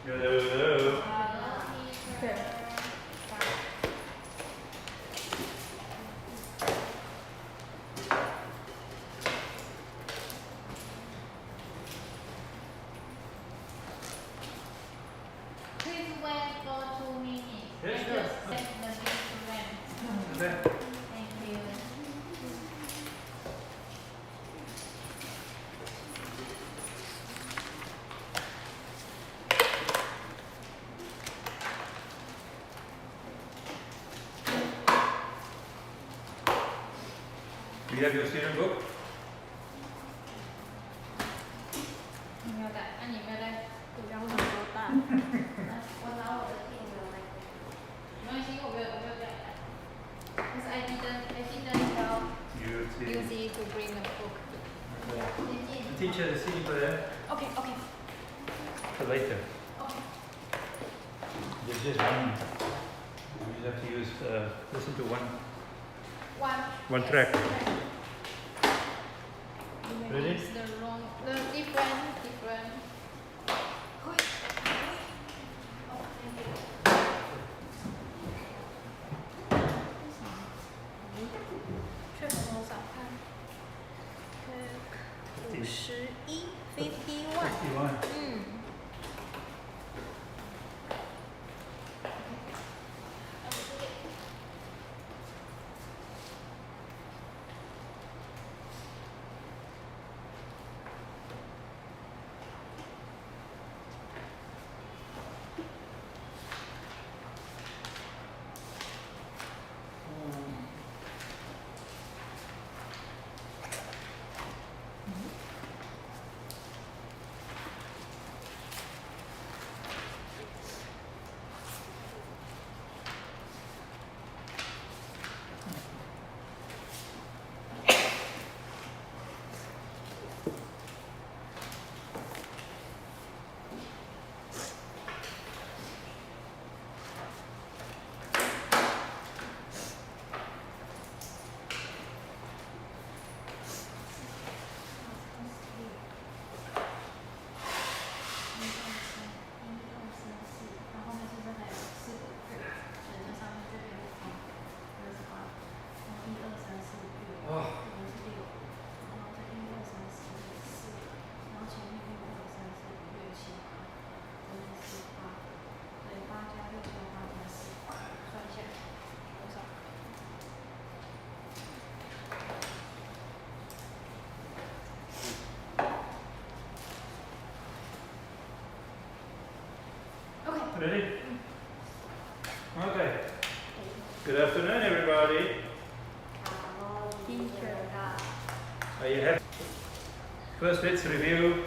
Hello. Okay. Please wait for 2 minutes. Yes, I sure. just set the instrument. Okay. Thank you. Do you have your student book? 你没有带，那你没有带？我刚刚说大。我拿我的电脑来。没关系，我没有带。Because I didn't tell You see. Lucy to bring a book. The teacher is sitting for them Okay, okay. for later. Okay. There's just one. You just have to use listen to one track. Ready? It's the different. Oh, thank you. 去红楼找看。51 51. 嗯。Ready? Okay. Good afternoon, everybody. Teacher. Are you happy? First, let's review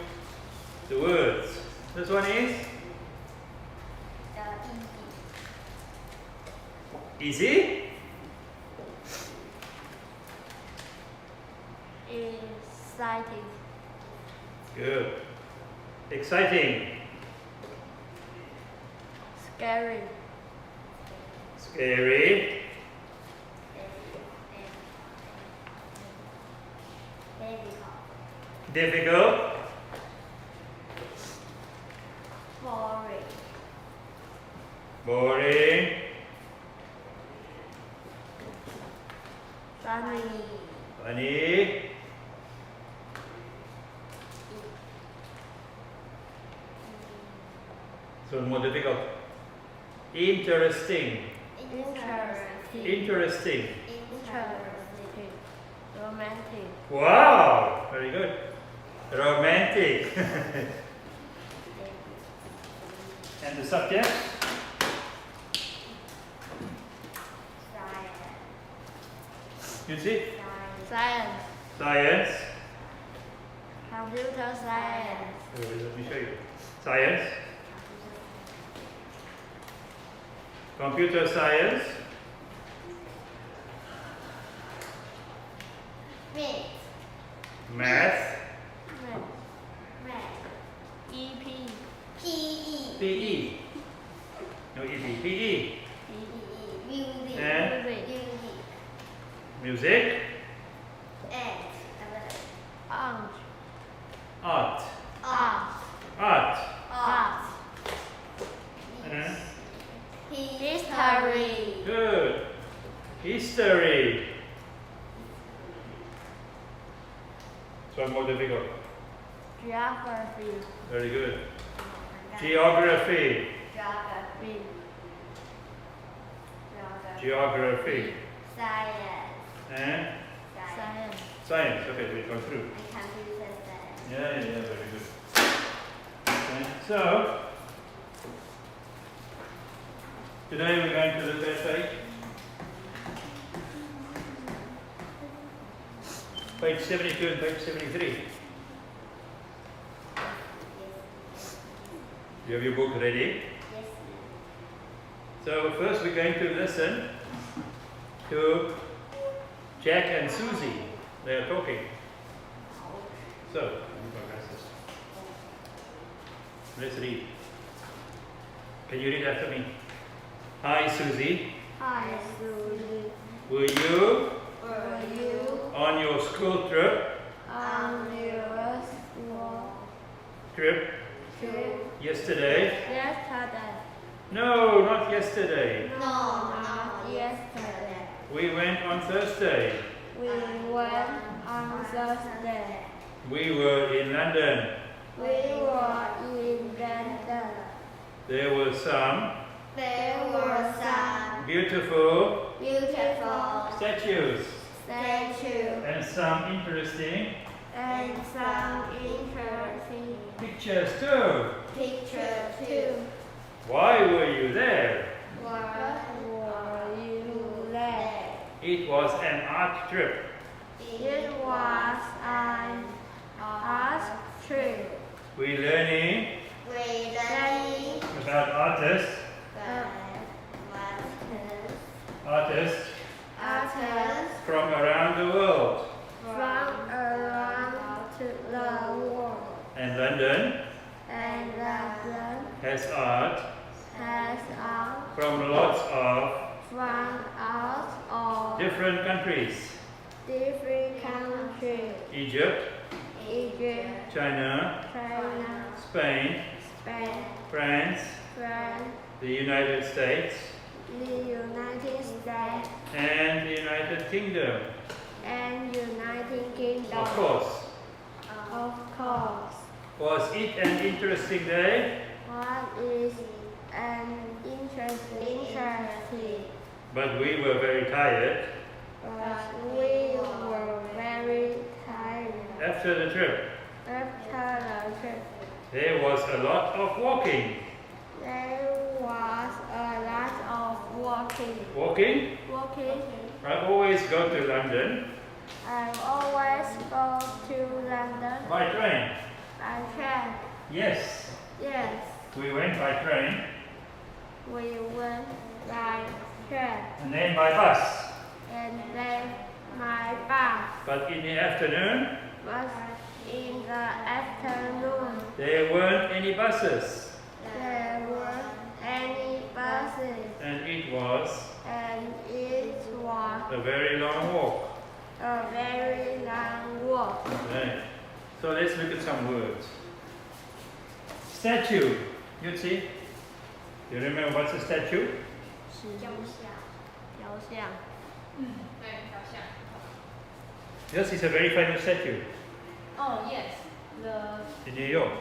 the words. This one is easy. Exciting. Good. Exciting. Scary. Scary. Difficult. Boring. Boring. Funny. Funny. So more difficult. Interesting. Interesting. Interesting. Interesting. Romantic. Wow, very good. Romantic. And the subject? You see? Science. Science. Computer science. Let me show you. Science. Computer science. Math. EP. PE. No EP. PE. And music. Art. Art. Art. Art. Art. History. Good. History. It's one more difficult. Geography. Very good. Geography. Geography. Geography. Science. And Science. science. Okay, we've gone through. And computer science. Yeah, very good. Okay, so, today we're going to look at page 72 and page 73. You have your book ready? Yes. So first we're going to listen to Jack and Susie. They are talking. So, let's read. Can you read after me? Hi Susie, Hi, Susie. were you Were you on your school trip on your school yesterday? yesterday? No, not yesterday. No, not yesterday. We went on Thursday. We went on Thursday. We were in London. We were in London. There were some There were some beautiful beautiful statues statues and some interesting and some interesting pictures too. pictures too. Why were you there? Were you there? It was an art trip. It was an art trip. We learning Learning about artists artists from around the world. from around the world. And London And London has art has art from lots of from out of different countries. different countries. Egypt, Egypt, China, China, Spain, Spain, France, France, the United States, the United States, and the United Kingdom. and United Kingdom. Of course. Of course. Was it an interesting day? What is an interesting, But we were very tired but we were very tired after the trip. after the trip. There was a lot of walking. There was a lot of walking. Walking? Walking. I always go to London I always go to London by train. by train. Yes, Yes, we went by train we went by train and then by bus. and then my bus. But in the afternoon, But in the afternoon, there weren't any buses. there weren't any buses, And it was and it was a very long walk. a very long walk. Right. So let's look at some words. Statue. You see? You remember what's a statue? 雕像. 对，雕像。 Yes, it's a very famous statue Oh yes, the in New York.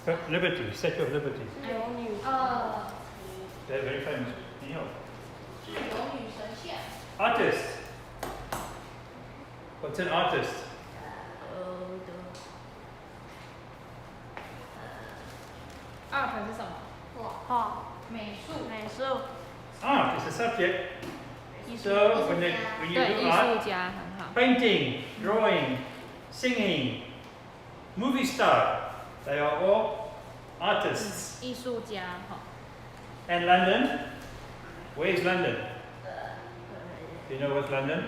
uh Liberty, Statue of Liberty. 有女 They're very famous in New York. 自由女神像。 Artist. What's an artist? Art 是什么？画美术。美术 Art is a subject. 艺术 So when you 对， do 艺术 art, 家很好。 painting, drawing, singing, movie star, they are all artists. 艺术家哈。 And London? Where is London? Do you know what's London?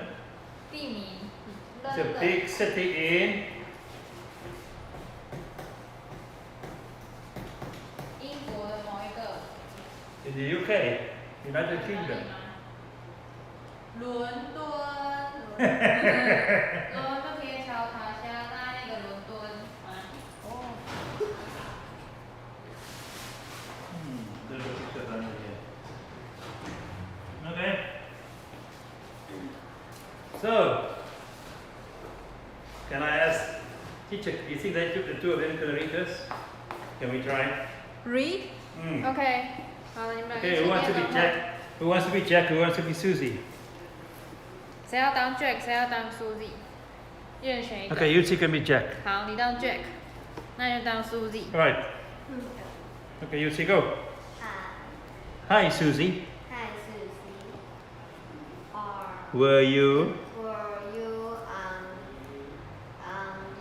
地名。 It's a big city in 英国的某一个。 in the UK, United Kingdom. 伦敦。伦敦铁桥塔下那个伦敦。There's a picture of London here. So, can I ask teacher, do you think that the two of them can read this? Can we try? Read. Mm. OK. 好了，你们 Okay, who wants to be Jack? Who wants to be Jack? Who wants to be Susie? 谁要当 Jack， 谁要当 Susie？ 一人选一个。Okay, you two can be Jack. 好，你当 Jack， 那你就当 Susie。All right. Okay, you two go. Hi, Susie. Hi, Susie. Were you Were you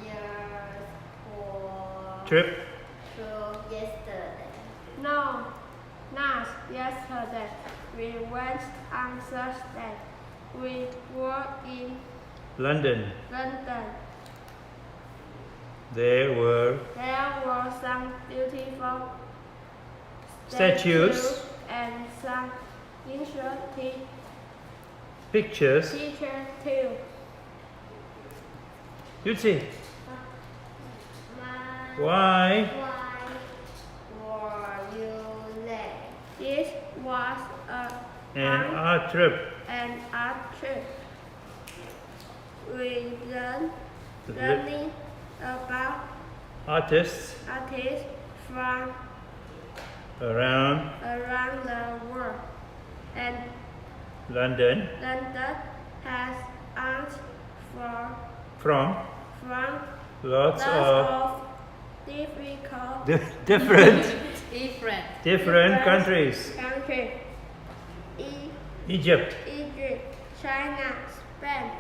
yours for trip? yesterday? No, not yesterday. We went on Thursday. We were in London. London. There were There were some beautiful statues, and some interesting pictures. pictures too. You see. Why were you late? This was an art trip? an art trip. We learning about Artists from around the world, and London London has art from from lots of difficult different countries. countries. Egypt, Egypt, China, Spain,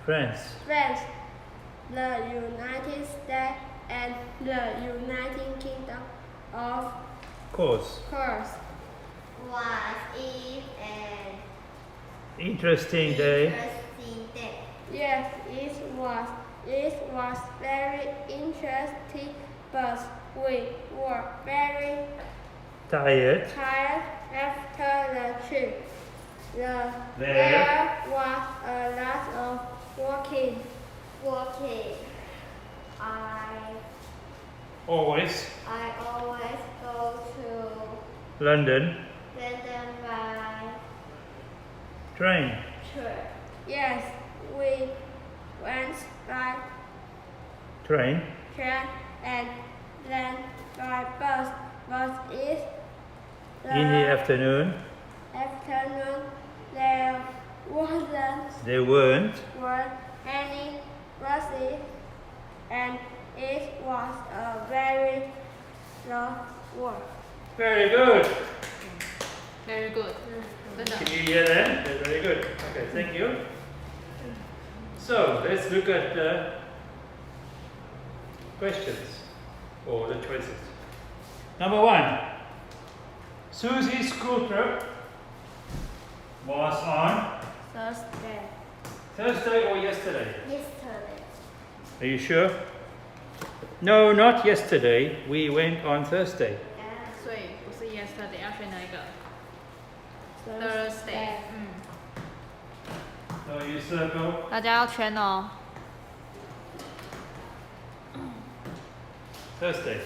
France, the United States, and the United Kingdom. Of course. course. Was it an Interesting day. interesting day? Yes, it was. It was very interesting, but we were very Tired. tired after the trip. There was a lot of walking. I always go to London London by train. train. Yes, we went by Train. train and then by bus. But in In the afternoon, afternoon there weren't any buses, and it was a very long walk. very good. Very good. 真的。 Can you hear that? That's very good. Okay, thank you. So let's look at the questions or the choices. Number 1. Susie's school trip was on Thursday or yesterday? Yesterday. Are you sure? No, not yesterday. We went on Thursday. 所以不是 yesterday， 要选哪一个 ？Thursday。So you circle. 大家要圈哦。 Thursday.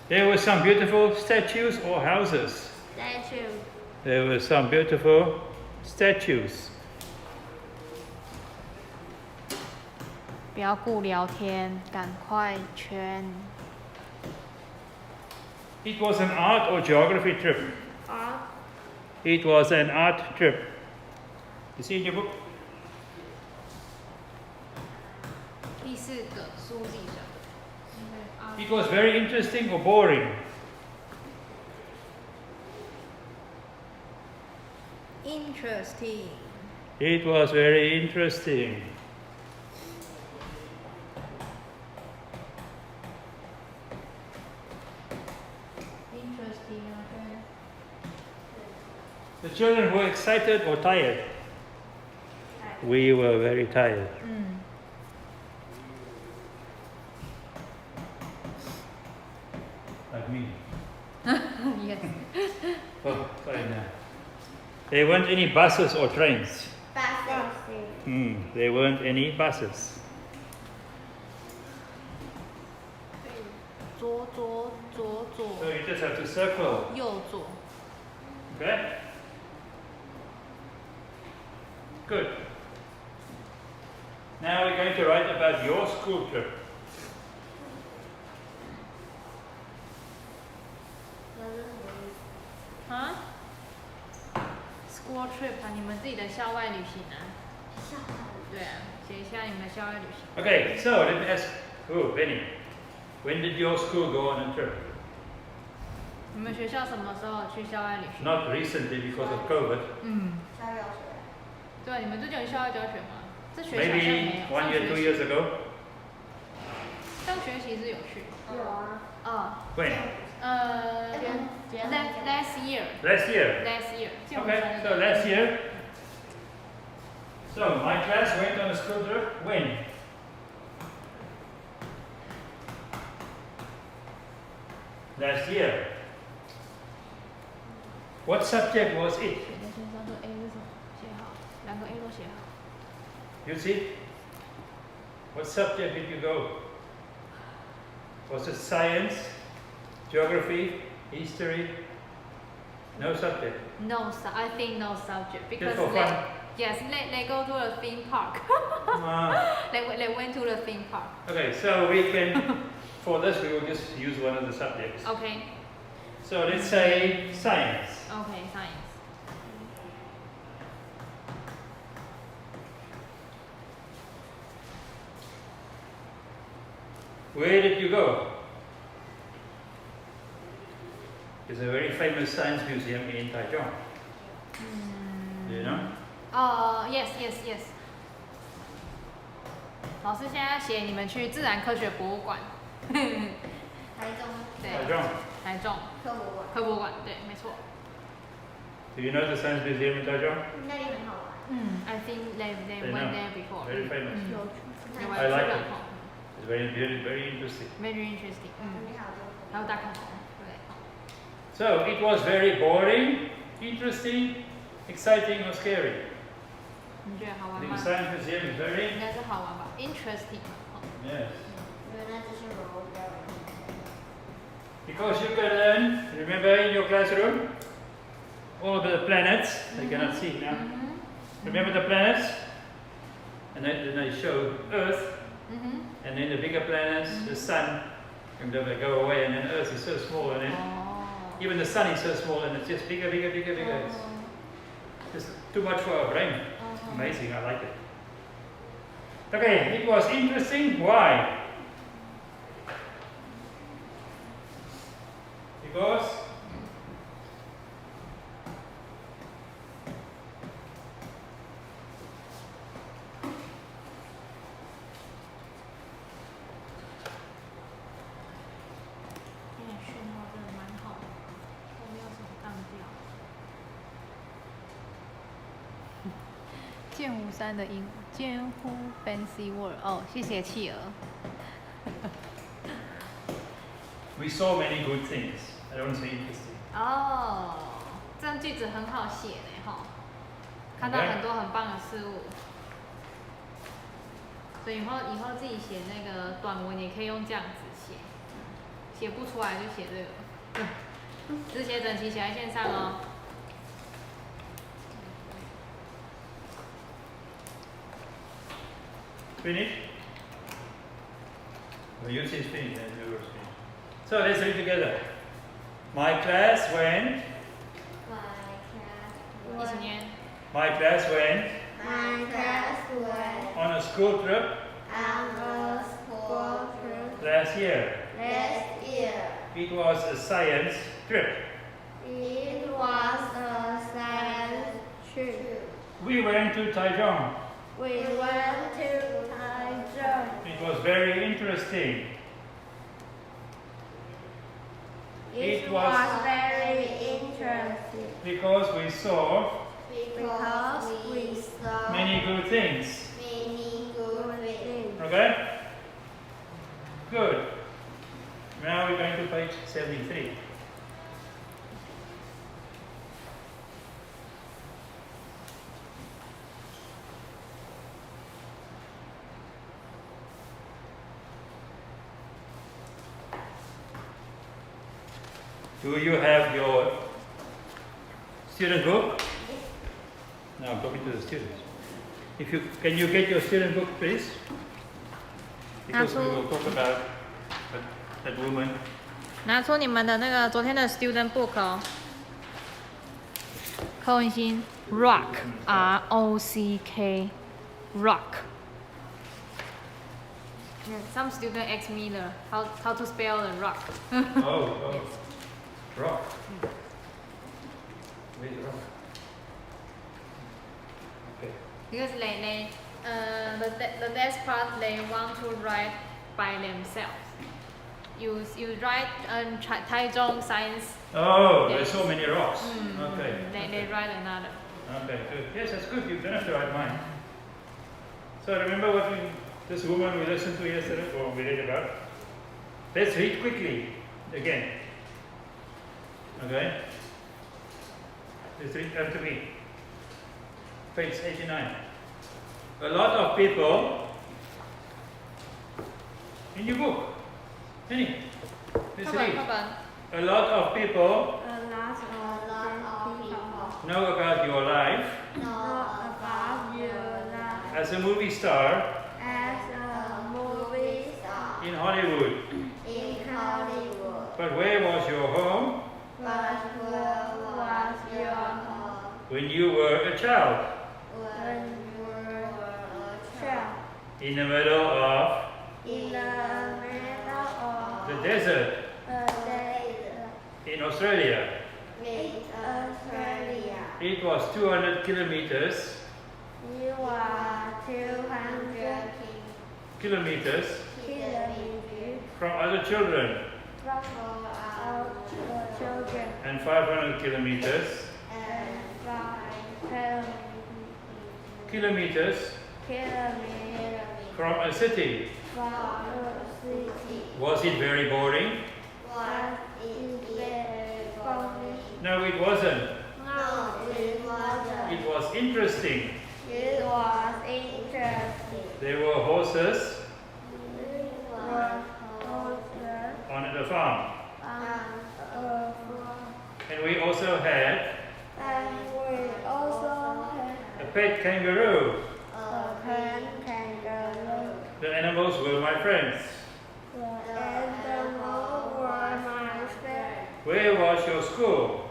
There were some beautiful statues or houses. Statue. There were some beautiful statues. 不要顾聊天，赶快圈。 It was an art or geography trip. Art. It was an art trip. You see in your book? 第四个书记者。 It was very interesting or boring. Interesting. It was very interesting. Interesting. Okay. The children were excited or tired. We were very tired. Like me. Yes. Oh, sorry now. There weren't any buses or trains. Buses. There weren't any buses. 左左左 So 左， you just have to circle. 右左。 Okay? Good. Now we're going to write about your school trip. Huh? School trip 啊，你们自己的校外旅行啊。对啊，写一下你们的校外旅行。Okay, so let me ask. Oh, Benny, when did your school go on a trip? 你们学校什么时候去校外旅行？ Not recently because of COVID. 对，你们最近有校外教学吗？这学期好像 Maybe 没有。 1 year, 2 years ago. 上学期是有去。有啊。When? Last year. Last year. Last year. Okay, so last year. So my class went on a school trip. When? Last year. What subject was it? You see? What subject did you go? Was it science, geography, history? No subject. No, I think no subject because Just for fun. Yes, they go to a theme park. They went to the theme park. Okay, so we can, for this we will just use one of the subjects. Okay. So let's say science. Okay, science. Where did you go? There's a very famous science museum in Taichung. Do you know? Yes. 老师现在写你们去自然科学博物馆。台中。对。台中。科博馆，对，没错。Do you know the science museum in Taichung? 那里很好玩。I think they went there before. Very famous. I like it. It's very interesting. Very interesting. 还有大恐龙，对。So it was very boring, interesting, exciting, or scary. 你觉得好玩 The 吗？ science museum is very 应该是好玩吧 ，interesting 嘛。yes. 原来这是柔的。Because you can learn. Remember in your classroom, all the planets. I cannot see now. Remember the planets, and then I show Earth. And then the bigger planets, the sun, and then they go away, and then Earth is so small, and then even the sun is so small, and it's just bigger. It's just too much for our brain. Amazing, I like it. Okay, it was interesting. Why? Because剑湖山的英剑湖 Fancy World 哦，谢谢企鹅。we saw many good things. I don't say interesting. 哦，这样句子很好写呢，哈。看到很多很棒的事物，所以以后自己写那个短文也可以用这样子写，写不出来就写这个，只写整齐写在线上哦。Finish? Well, you say finish and yours finish. So let's read together. My class went. My class went on a school trip last year. It was a science trip. It was a science trip. We went to Taichung. We went to Taichung. It was very interesting. It was very interesting Because we saw because we saw many good things. many good things. Okay? Good. Now we're going to page 73. Do you have your student book? No, I'm talking to the students. Can you get your student book, please? Because we will talk about that woman. 拿出你们的那个昨天的 student book 哦。柯文欣 ，rock R O C K rock。Some student ask me the how to spell the rock. Oh, rock. Where's rock? Okay. Because the next part they want to write by themselves. You write Taichung science. Oh, Yes. there's so many rocks. Okay. They write another. Okay, good. Yes, that's good. You don't have to write mine. So remember what this woman we listened to yesterday, or we read about? Let's read quickly again. Okay? Let's read after me. Page 89. A lot of people in your book. Annie, let's read. A lot of people A lot of people know about your life know about your life as a movie star as a movie star in Hollywood. in Hollywood. But where was your home But where was your home when you were a child? when you were a child? In the middle of In the middle of the desert the desert in Australia. in Australia. It was 200 kilometers You are 200 kilometers kilometers from other children from our children and 500 kilometers and 5 kilometers kilometers from a city. from a city. Was it very boring? Was it very boring? No, it wasn't. No, it wasn't. It was interesting. It was interesting. There were horses It was horses on the farm. on a farm. And we also had And we also had a pet kangaroo. a pet kangaroo. The animals were my friends. The animals were my friends. Where was your school?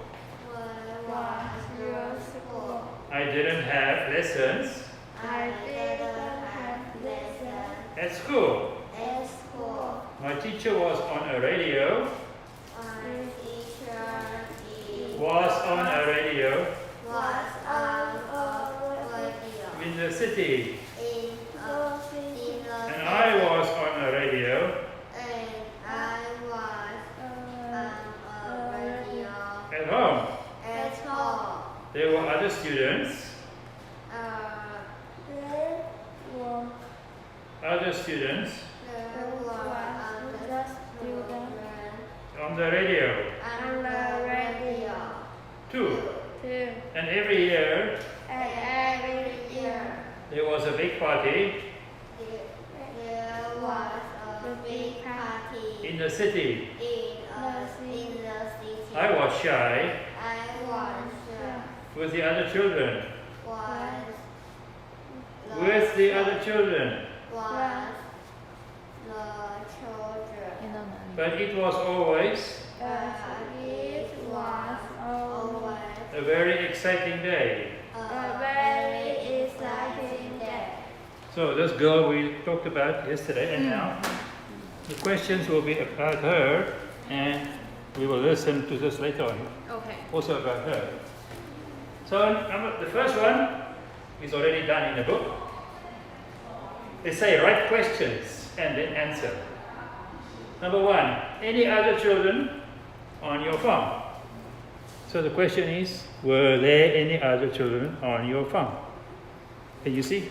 Where was your school? I didn't have lessons I didn't have lessons at school. at school. My teacher was on a radio. My teacher Was on a radio was on a radio in the city. in the city. And I was on a radio And I was on a radio at home. at home. There were other students. There were Other students other students on the radio on the radio too. too. And every year And every year there was a big party there was a big party in the city. in the city. I was shy I was with the other children. was With the other children. was the children. But it was always But it was always a very exciting day. a very exciting day. So this girl we talked about yesterday, and now the questions will be about her, and we will listen to this later on, Okay. also about her. So the first one is already done in the book. They say write questions and then answer. Number one, any other children on your farm? So the question is, were there any other children on your farm? Can you see?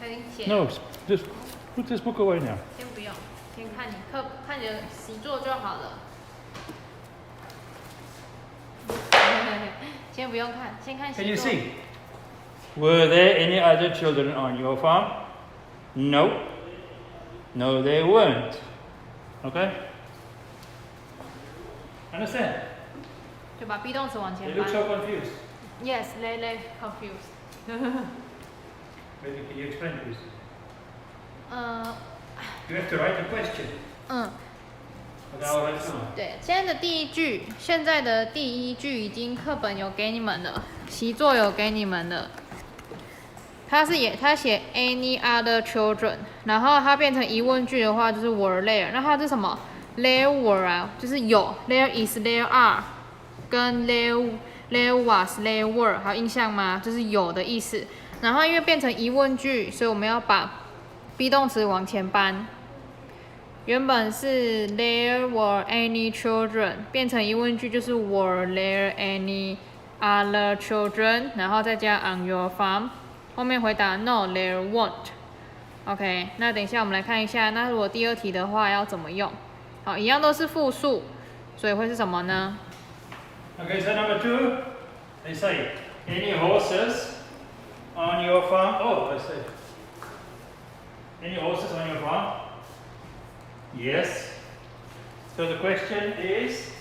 他已经写了。 No, just put this book away now. 先不用，先看你看你的习作就好了。先不用看，先看习 Can you 作。 see? Were there any other children on your farm? No. No, they weren't. Okay? Understand? 就把 be 动词往前 They look 搬。 so confused. Yes, they confused. Maybe can you explain this? 呃， You have to write the question. 嗯， But I'll write down. 对，现在的第一句，现在的第一句已经课本有给你们了，习作有给你们了。他写 any other children， 然后它变成疑问句的话就是 were there， 那它是什么 ？There were 啊，就是有 ，there is，there are， 跟 there was there were， 还有印象吗？就是有的意思。然后因为变成疑问句，所以我们要把 be 动词往前搬。原本是 there were any children， 变成疑问句就是 were there any other children， 然后再加 on your farm。后面回答 No, there won't. OK， 那等一下我们来看一下，那如果第二题的话要怎么用？好，一样都是复数，所以会是什么呢？ Okay, so number 2, they say, any horses on your farm? Oh, I see. Any horses on your farm? Yes. So the question is,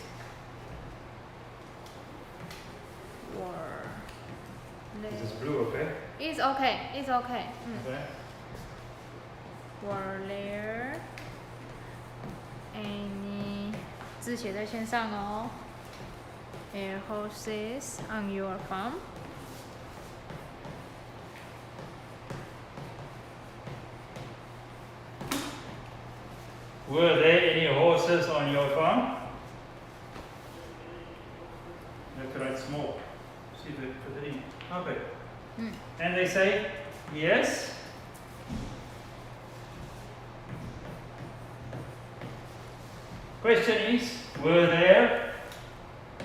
this is blue, okay? It's okay, it's okay. Okay. Were there any 字写在线上哦。Air horses on your farm? Were there any horses on your farm? You have to write small. See if they put it in. Okay. And they say, yes. Question is, were there?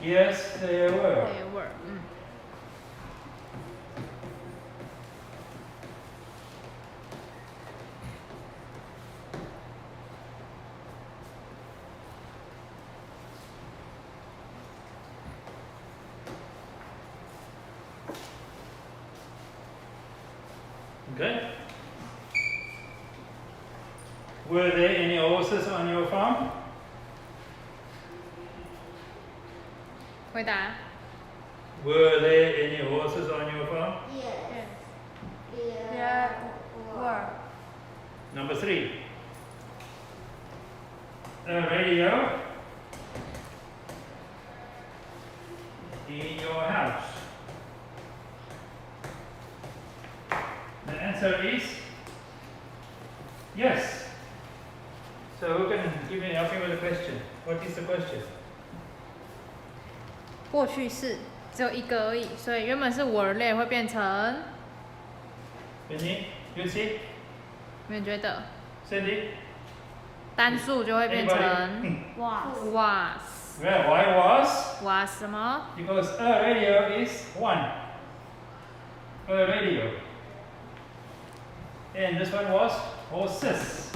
Yes, there were. There were. Okay. Were there any horses on your farm? 回答。 Were there any horses on your farm? Yes. There were. Number 3. A radio in your house. The answer is yes. So who can help me with the question? What is the question? 过去式只有一个而已，所以原本是 were there 会变成， Vinny, you see? 你们觉得 Cindy? 单数就会变成 Was. was Well, why was? was 什么？ Because a radio is 1. A radio. And this one was horses.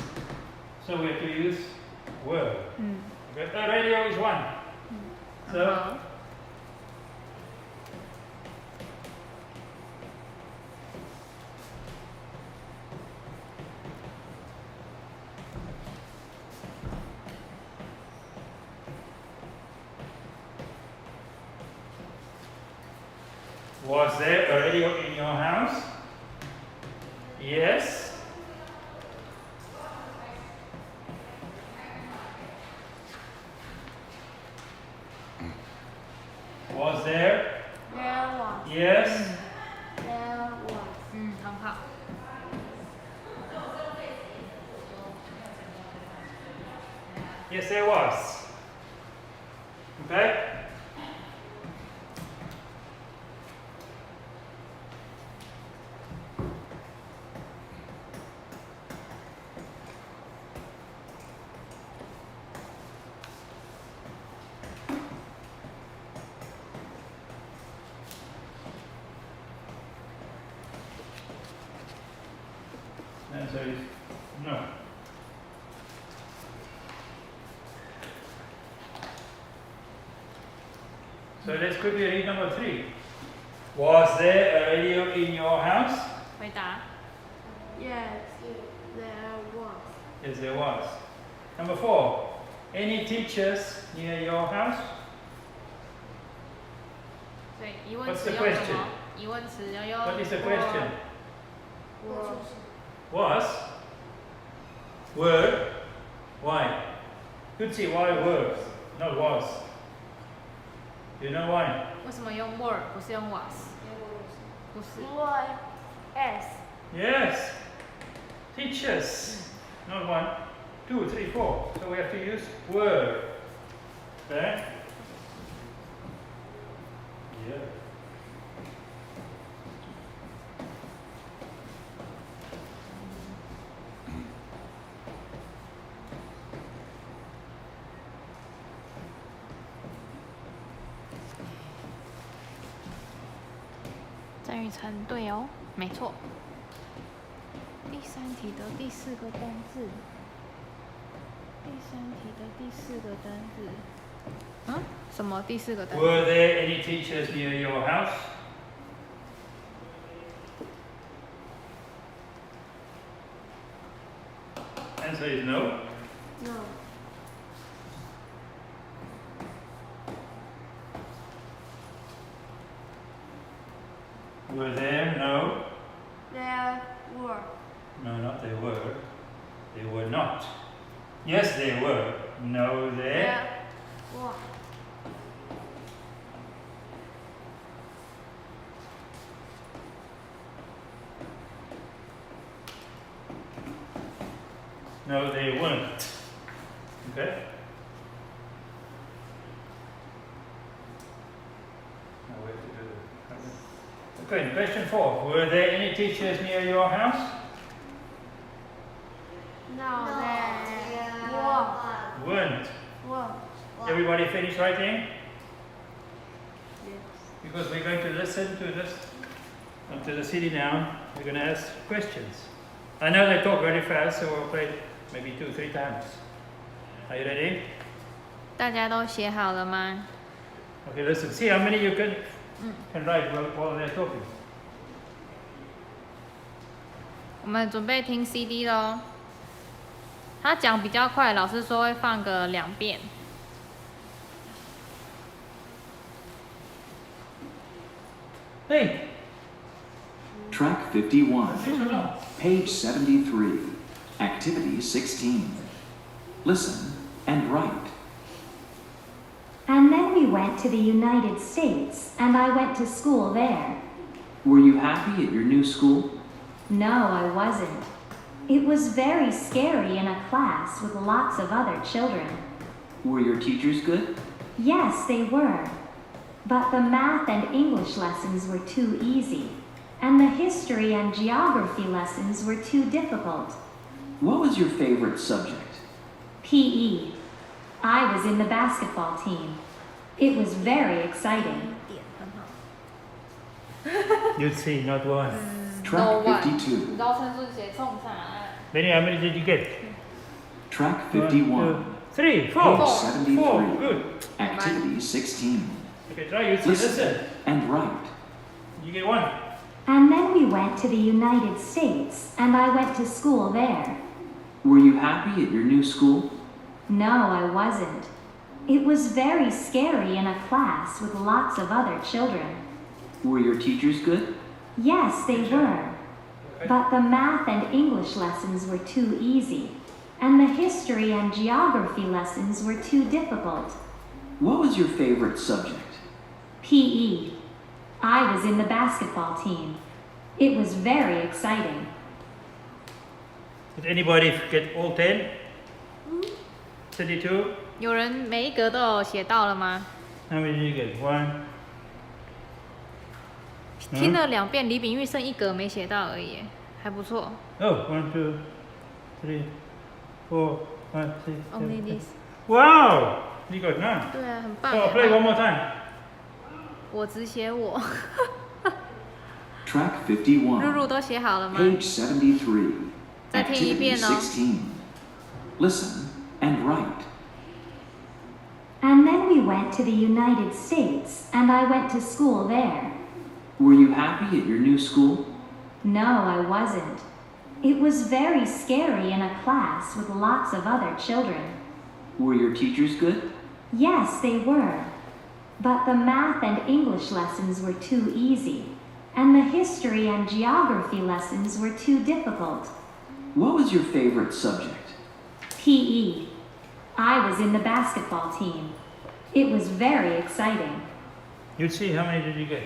So we have to use were. Okay, a radio is 1. So, 好 was there a radio in your house? Yes. Was there? There was. Yes. There was. 很好。 Yes, there was. Okay? Answer is no. So let's quickly read number 3. Was there a radio in your house? 回答。 Yes, there was. Yes, there was. Number 4. Any teachers near your house? 所以疑问 What's 词 the 用什 question? 么？疑问词要用 What is the question? Was. Were. Why? Good see why were, not was. You know why? 为什么用 were 不是用 was？ 不是。 S. Yes. Teachers. Not 1, 2, 3, 4. So we have to use were. Okay? Yeah. .郑宇成对哦，没错。第3题的第4个单字。第3题的第4个单字。嗯？什么第4个单字 Were there any teachers near your house? Answer is no. No. Were there? No. There were. No, not they were. They were not. Yes, they were. No, there. There were. No, they weren't. Okay? Now we have to do the. Okay, question 4. Were there any teachers near your house? No, there were. Weren't. Were. Everybody finished writing? Yes. Because we're going to listen to this, to the CD now. We're going to ask questions. I know they talk very fast, so we'll play maybe 2, 3 times. Are you ready? 大家都写好了吗？ Okay, listen. See how many you can write while they're talking. 我们准备听 CD 咯。他讲比较快，老师说会放个2遍。Hey! Track 51, page 73, activity 16. Listen and write. And then we went to the United States, and I went to school there. Were you happy at your new school? No, I wasn't. It was very scary in a class with lots of other children. Were your teachers good? Yes, they were. But the math and English lessons were too easy, and the history and geography lessons were too difficult. What was your favorite subject? PE. I was in the basketball team. It was very exciting. You'd see, not 1. Track 52. 你知道陈述写冲啥？ Benny, how many did you get? Track 1, 2, 51, 3, 4. page 4, 73, good. activity 16. Okay, try you see, Listen listen. and write. You get 1. And then we went to the United States, and I went to school there. Were you happy at your new school? No, I wasn't. It was very scary in a class with lots of other children. Were your teachers good? Yes, they were. But the math and English lessons were too easy, and the history and geography lessons were too difficult. What was your favorite subject? PE. I was in the basketball team. It was very exciting. Did anybody get all 10? 32? 有人每一格都有写到了吗？ How many did you get? 1. 听了2遍，李炳玉剩1格没写到而已，还不错。 Oh, 1, 2, 3, 4, 5, 6, Only 7, 8. this. Wow! You got 9. 对啊，很棒。 So I'll play one more time. 我只写我。 Track 露 51, 露都写好了吗？ page 73, 再听一 activity 遍哦。 16. Listen and write. And then we went to the United States, and I went to school there. Were you happy at your new school? No, I wasn't. It was very scary in a class with lots of other children. Were your teachers good? Yes, they were. But the math and English lessons were too easy, and the history and geography lessons were too difficult. What was your favorite subject? PE. I was in the basketball team. It was very exciting. You see, how many did you get?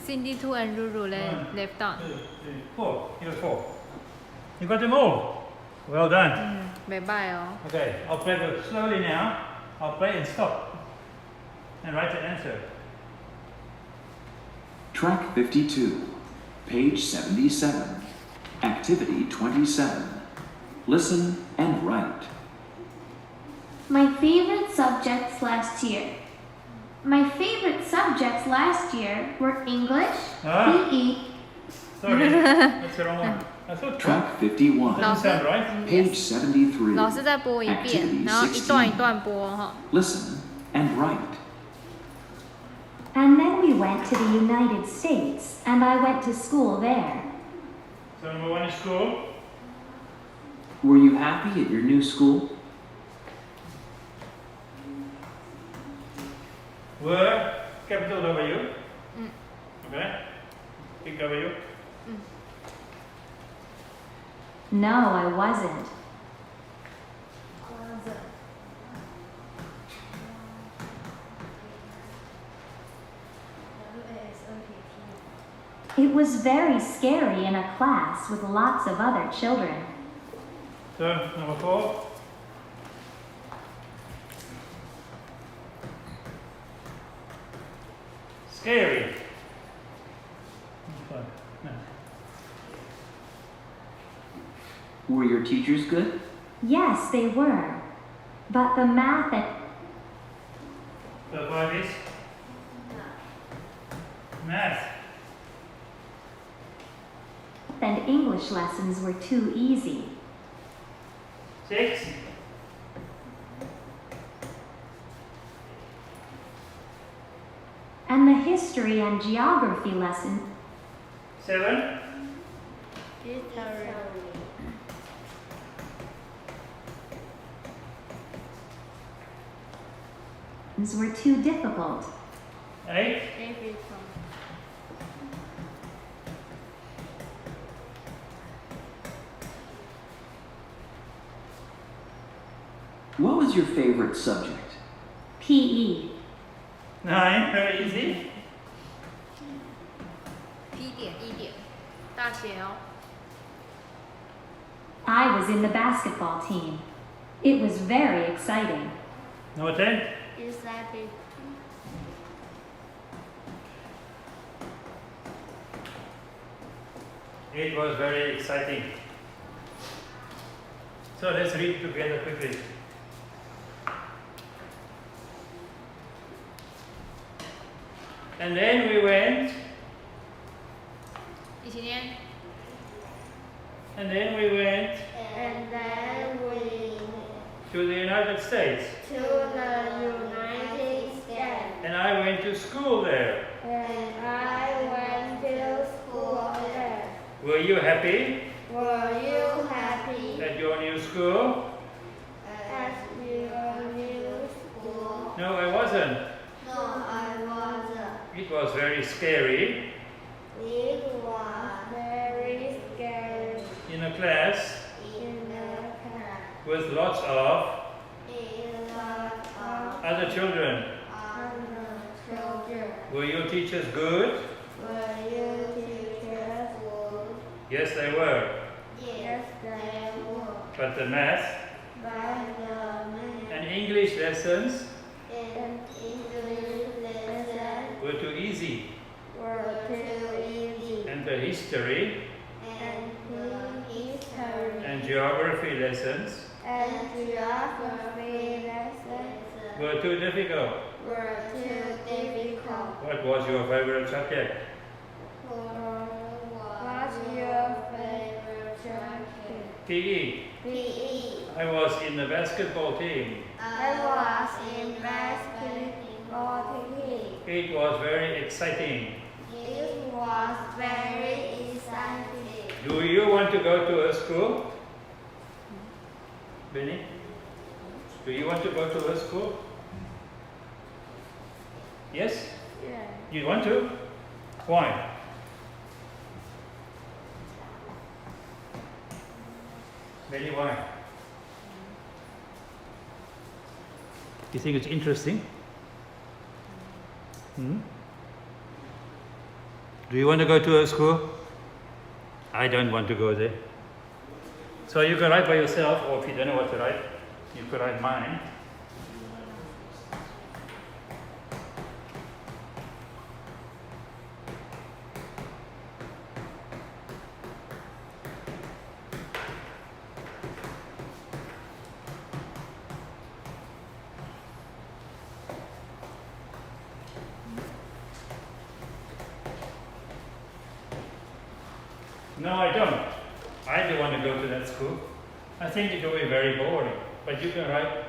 Cindy 2 and Ruru left on. 2, 3, 4. You got 4. You got them all. Well done. บ๊ายบาย อ๋อ Okay, I'll play it slowly now. I'll play and stop. And write the answer. Track 52, page 77, activity 27. Listen and write. My favorite subjects last year. My favorite subjects last year were English, Ah. PE, Sorry, that's the wrong one. I thought Track 51, doesn't sound right. page 73. 老师再播一遍 Activity 然后一段一段播 Listen and write. And then we went to the United States, and I went to school there. So number 1 is school. Were you happy at your new school? Were capital W. Okay. Big W. No, I wasn't. It was very scary in a class with lots of other children. So number 4. Scary. No. Were your teachers good? Yes, they were. But the math So 5 is math. and English lessons were too easy. 6. And the history and geography lesson 7. were too difficult. 8. What was your favorite subject? PE. 9. Very easy. P 点 E 点大写哦 I was in the basketball team. It was very exciting. Number 10. Exactly. It was very exciting. So let's read together quickly. And then we went, 一起念 and then we went And then we to the United States. to the United States. And I went to school there. And I went to school there. Were you happy Were you happy at your new school? at your new school? No, I wasn't. No, I wasn't. It was very scary It was very scary in a class in the class. with lots of In the other children. other children. Were your teachers good? Were you teachers good? Yes, they were. Yes, they were. But the math But the math and English lessons and English lessons were too easy. were too easy. And the history And the history and geography lessons and geography lessons were too difficult. were too difficult. What was your favorite subject? What's your favorite subject? PE. PE. I was in the basketball team. I was in basketball team. It was very exciting. It was very exciting. Do you want to go to a school? Benny? Do you want to go to a school? Yes? Yeah. You want to? Why? Maybe why? You think it's interesting? Hmm? Do you want to go to a school? I don't want to go there. So you can write by yourself, or if you don't know what to write, you could write mine. No, I don't. I don't want to go to that school. I think it will be very boring. But you can write,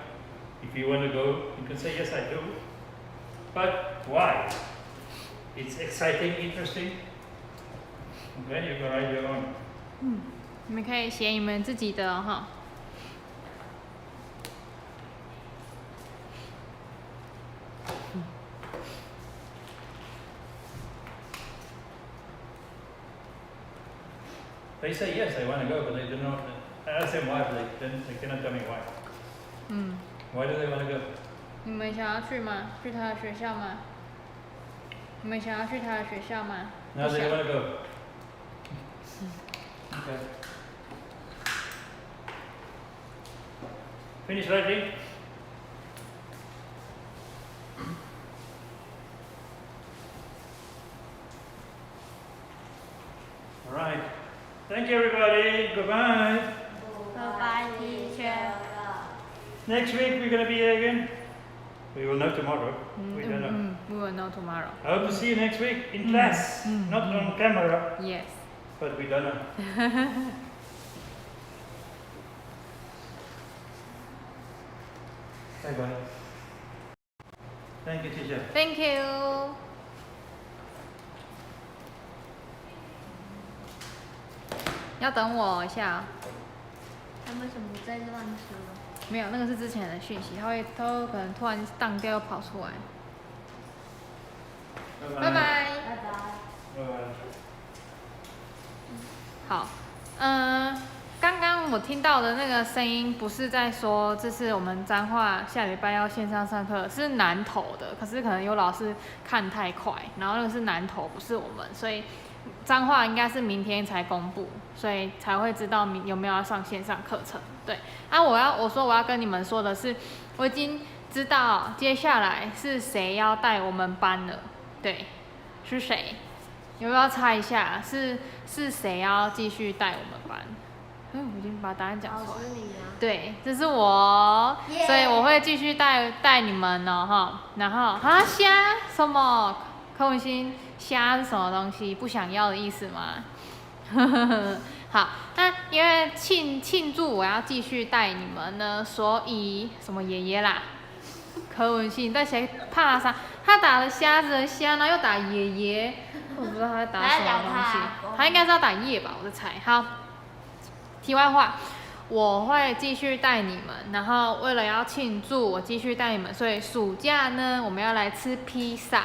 if you want to go, you can say, yes, I do. But why? It's exciting, interesting. Okay, you can write your own. 你们可以写你们自己的哈。They say yes, they want to go, but they do not. I ask them why, but they cannot tell me why. 嗯， Why do they want to go? 你们想要去吗？去他的学校吗？你们想要去他的学校吗？ Now 不 they 想 want to go. Okay. Finish writing? All right. Thank you, everybody. Goodbye. Bye, teacher. Next week we're going to be here again. We will know tomorrow. We don't know. We will know tomorrow. I hope to see you next week in class, not on camera, Yes. but we don't know. Bye bye. Thank you, teacher. Thank you. 要等我一下、他们为什么在乱说？没有，那个是之前的讯息，它会可能突然荡掉又跑出来。拜拜。拜拜。拜拜。好，刚刚我听到的那个声音不是在说这是我们彰化下礼拜要线上上课，是南投的，可是可能有老师看太快，然后那个是南投，不是我们，所以彰化应该是明天才公布，所以才会知道有没有要上线上课程。对，我说我要跟你们说的是，我已经知道接下来是谁要带我们班了。对，是谁？有没有要猜一下？是谁要继续带我们班？我已经把答案讲出来。是你啊。对，这是我， Yeah. 所以我会继续带你们哦哈。然后虾什么？柯文欣，虾是什么东西？不想要的意思吗？好，那因为庆祝我要继续带你们呢，所以什么爷爷啦？柯文欣在写怕啥？他打了虾子的虾，然后又打爷爷，我不知道他在打什么东西。他应该是要打叶吧，我在猜。好，题外话，我会继续带你们，然后为了要庆祝，我继续带你们，所以暑假呢，我们要来吃披萨。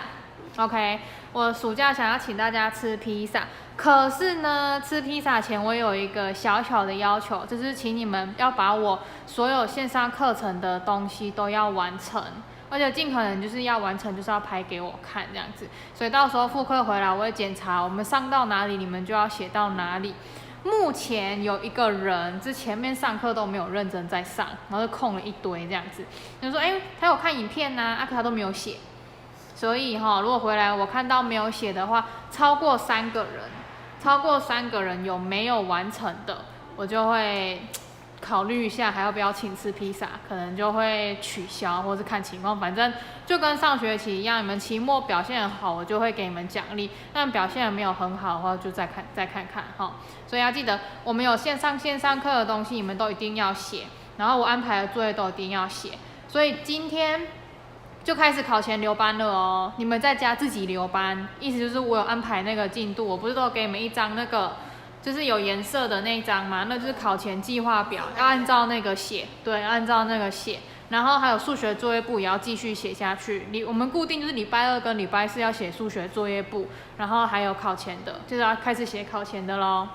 OK， 我暑假想要请大家吃披萨，可是呢，吃披萨前我有一个小小的要求，就是请你们要把我所有线上课程的东西都要完成，而且尽可能就是要完成，就是要拍给我看这样子。所以到时候复课回来，我会检查我们上到哪里，你们就要写到哪里。目前有一个人，之前面上课都没有认真在上，然后就空了一堆这样子。就说，他有看影片呐，可他都没有写。所以如果回来我看到没有写的话，超过3个人有没有完成的，我就会考虑一下还要不要请吃披萨，可能就会取消或是看情况，反正就跟上学期一样，你们期末表现好，我就会给你们奖励；但表现没有很好的话，就再看看哈。所以要记得，我们有线上课的东西，你们都一定要写，然后我安排的作业都一定要写。所以今天就开始考前留班了哦，你们在家自己留班，意思就是我有安排那个进度，我不是都给你们一张那个就是有颜色的那一张嘛，那就是考前计划表，要按照那个写，对，按照那个写，然后还有数学作业簿也要继续写下去。我们固定就是礼拜2跟礼拜4要写数学作业簿，然后还有考前的，就是要开始写考前的咯。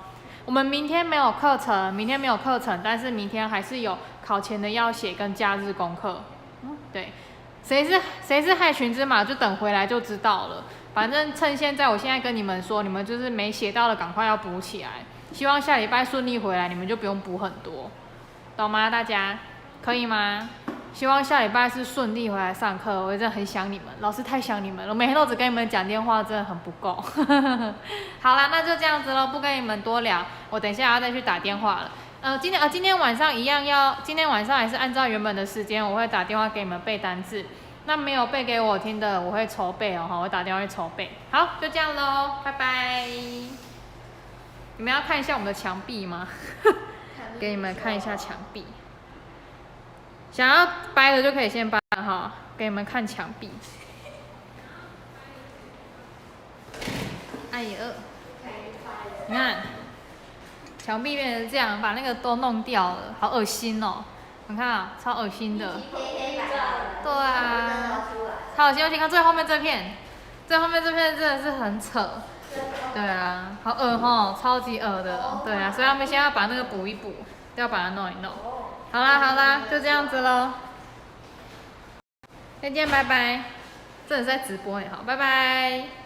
我们明天没有课程，但是明天还是有考前的要写跟假日功课。对，谁是害群之马，就等回来就知道了。反正趁现在，我现在跟你们说，你们就是没写到的，赶快要补起来。希望下礼拜顺利回来，你们就不用补很多，懂吗？大家可以吗？希望下礼拜是顺利回来上课，我真的很想你们，老师太想你们了，我每天都只跟你们讲电话，真的很不够。好啦，那就这样子咯，不跟你们多聊，我等一下要再去打电话了。今天晚上一样今天晚上还是按照原本的时间，我会打电话给你们背单字。那没有背给我听的，我会筹备哦，我会打电话去筹备。好，就这样咯，拜拜。你们要看一下我们的墙壁吗？给你们看一下墙壁。想要掰的就可以先掰哈，给你们看墙壁。哎呀，你看，墙壁变成这样，把那个都弄掉了，好恶心哦！你看啊，超恶心的。对啊，超恶心！你看最后面这片，真的是很扯。对啊，好恶吼，超级恶的。对啊，所以他们现在要把那个补一补，要把它弄一弄。好啦，就这样子咯。再见，拜拜。这里是在直播也好，拜拜。